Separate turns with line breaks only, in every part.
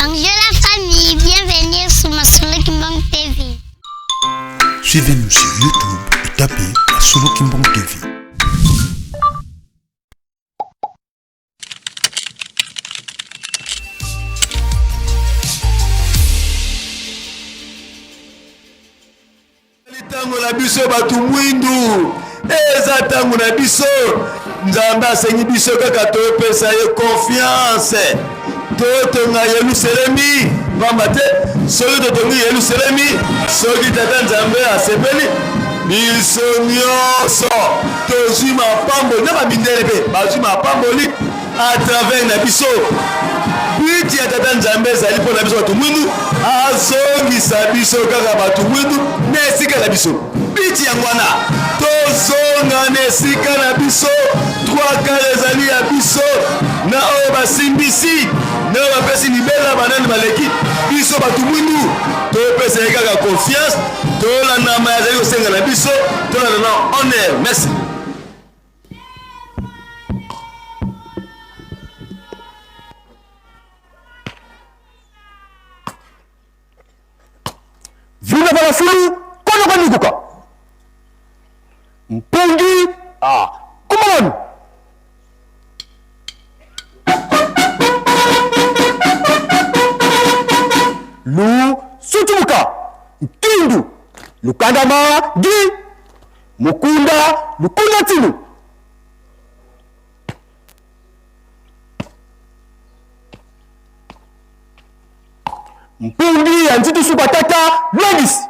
Bonjour la famille, bienvenue sur Masolo Kimbang TV.
Suivez-nous sur YouTube et tapez Masolo Kimbang TV.
Tango na biso batu mwindu eza tango na biso nzambe asengi biso kaka topesa ye confiance totonga Yerusalemi pamba te soki totongi Yerusalemi soki tata nzambe asepeli biso nyonso tozwi mapamboli na bamindele mpe bazwi mapamboli à travers na biso biti ya tata nzambe ezali mpo na biso batu mwindu azongisa biso kaka batu mwindu na esika na biso biti yango wana tozonga na esika na biso 3 kala ezali ya biso na oyo basimbisi na oyo bapesi libela banani baleki biso batu mwindu topesa ye kaka confiance tolanda ma yazali kosenga na biso tolanda na honneur. Merci.
Vina balafulu kono kanikuka mpungi kumalani lu sutumuka ntindu lukandama gi mukunda lukunda tinu mpungi ya ntitu subatata ladies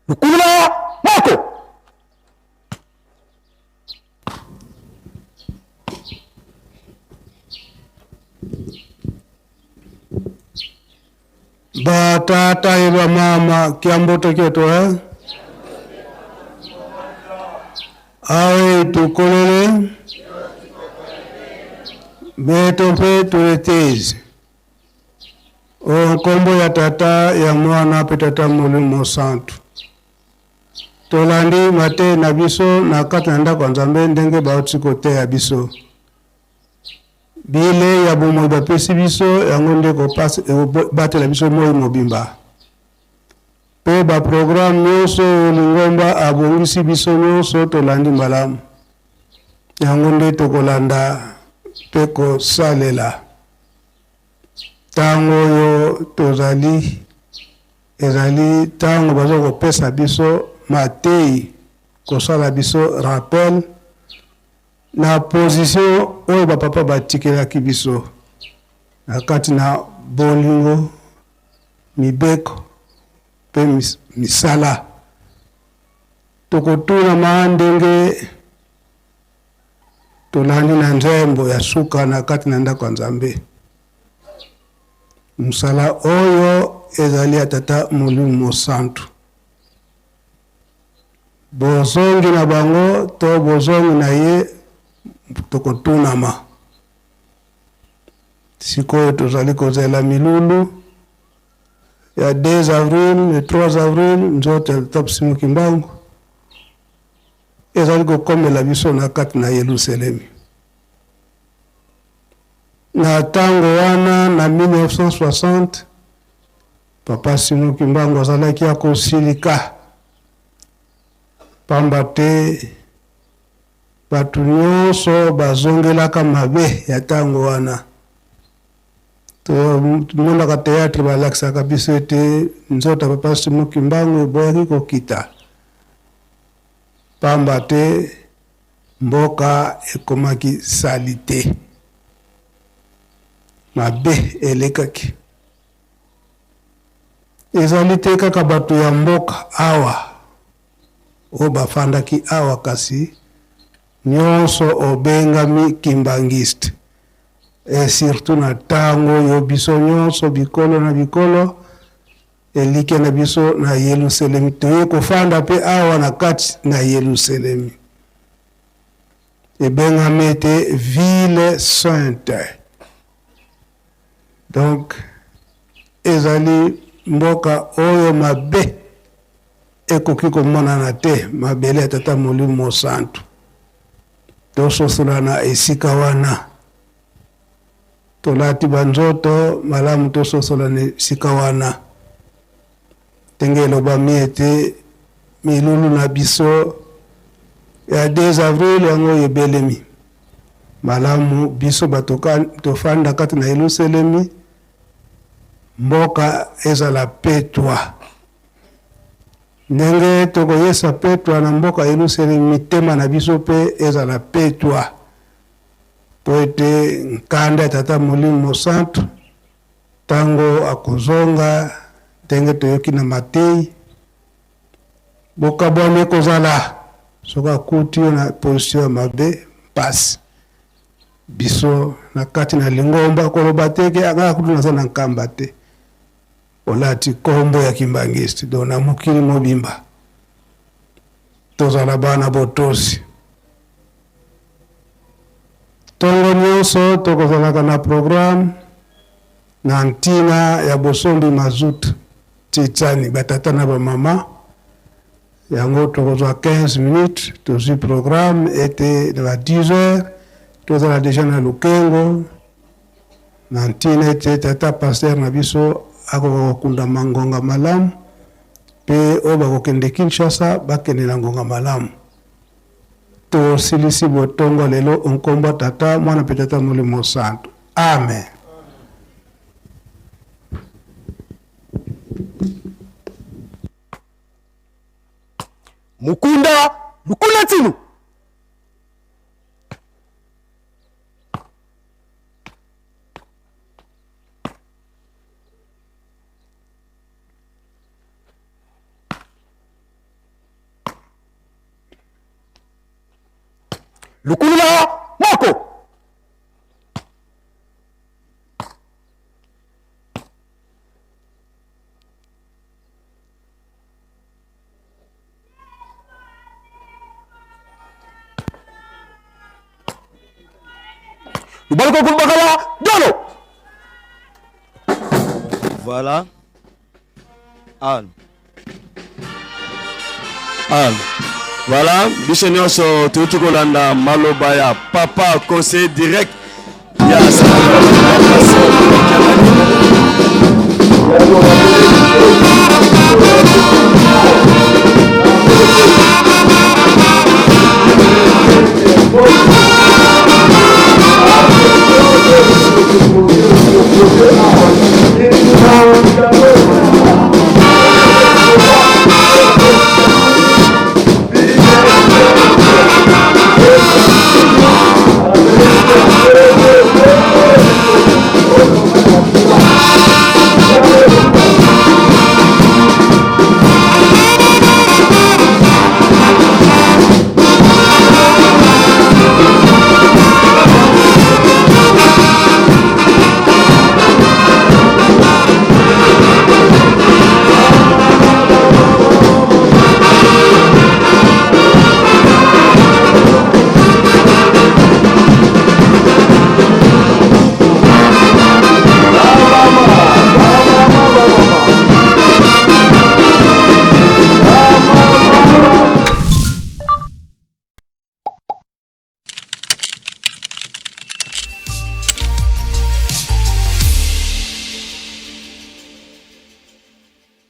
lukula moko batata eba mama kiamboto kyeto awe tukolele beto pe tuletezi onkombo ya tata ya mwana pe tata mulimo santu tolandi mate na biso na kati na ndako nzambe ndenge bauti kote ya biso bile ya bomoi bapesi biso yango nde batela biso moi mobimba mpe baprogramme nyonso lingomba abongisi biso nyonso tolandi malamu yango nde tokolanda mpe kosalela ntango oyo tozali ezali ntango baza kopesa biso matei kosala biso rappel na position oyo bapapa batikelaki biso na kati na bolingo mibeko mpe misala tokotuna ndenge tolandi na nzembo ya suka na kati na ndako ya nzambe msala oyo ezali ya tata molimo santu bozongi na bango to bozongi na ye tokotunama sikoyo tozali kozela milulu ya 2 avril le 3 avril nzoto top simu kimbangu ezali kokomela biso na kati na Yerusalemi na tango wana na 1960 papa Simu Kimbangu azalaki akosilika pamba te bato nyonso bazongelaka mabe ya ntango wana. Tomondaka teatre balakisaka biso ete nzota papa Simon Kimbangu eboyaki kokita, pamba te mboka ekomaki sali te, mabe elekaki. Ezali te kaka bato ya mboka awa oyo bafandaki awa, kasi nyonso obengami kimbangiste. Et surtout na tango yo biso nyonso bikolo na bikolo elike na biso na Yerusalemi, toye kofanda pe awa na kati na Yerusalemi. Ebengami ete ville sainte. Donc ezali mboka oyo mabe ekoki komonana te, mabele ya Tata Molimo Santu. Tososola na esika wana, tolati banzoto malamu tososola na esika wana. Tenge elobami ete milulu na biso ya 2 avril yango ebelemi, malamu biso batoka tofanda kati na Yerusalemi, mboka ezala petwa. Ndenge tokoyesa petwa na mboka Yerusalemi, mitema na biso pe ezala petwa. Po ete nkanda ya Tata Molimo Santu tango akozonga ndenge toyoki na Matei, bokabwani ekozala soki akuti yo na position ya mabe mpasi. Biso na kati na Lingomba koloba teke anga kutu naza na nkamba te, olati kombo ya kimbangiste do na mokili mobimba. Tozala bana botosi. Tongo nyonso tokozalaka na programme na ntina ya bosombi mazuta titani batata na bamama. Yango tokozwa 15 minutes tozwi programme ete na 10 heures tozala deja na Lukengo na ntina ete tata pasteur na biso akokunda mangonga malamu pe oyo bakokende Kinshasa bakende na ngonga malamu. Tosilisi botongo lelo onkombo Tata Mwana pe Tata Molimo Santu. Amen.
Mukunda Lukula Tinu. Lukula Moko. Lubalko Kumbakala Dolo.
Voilà. Anne. Voilà, biso nyonso tuti kolanda maloba ya papa conseil direct ya sa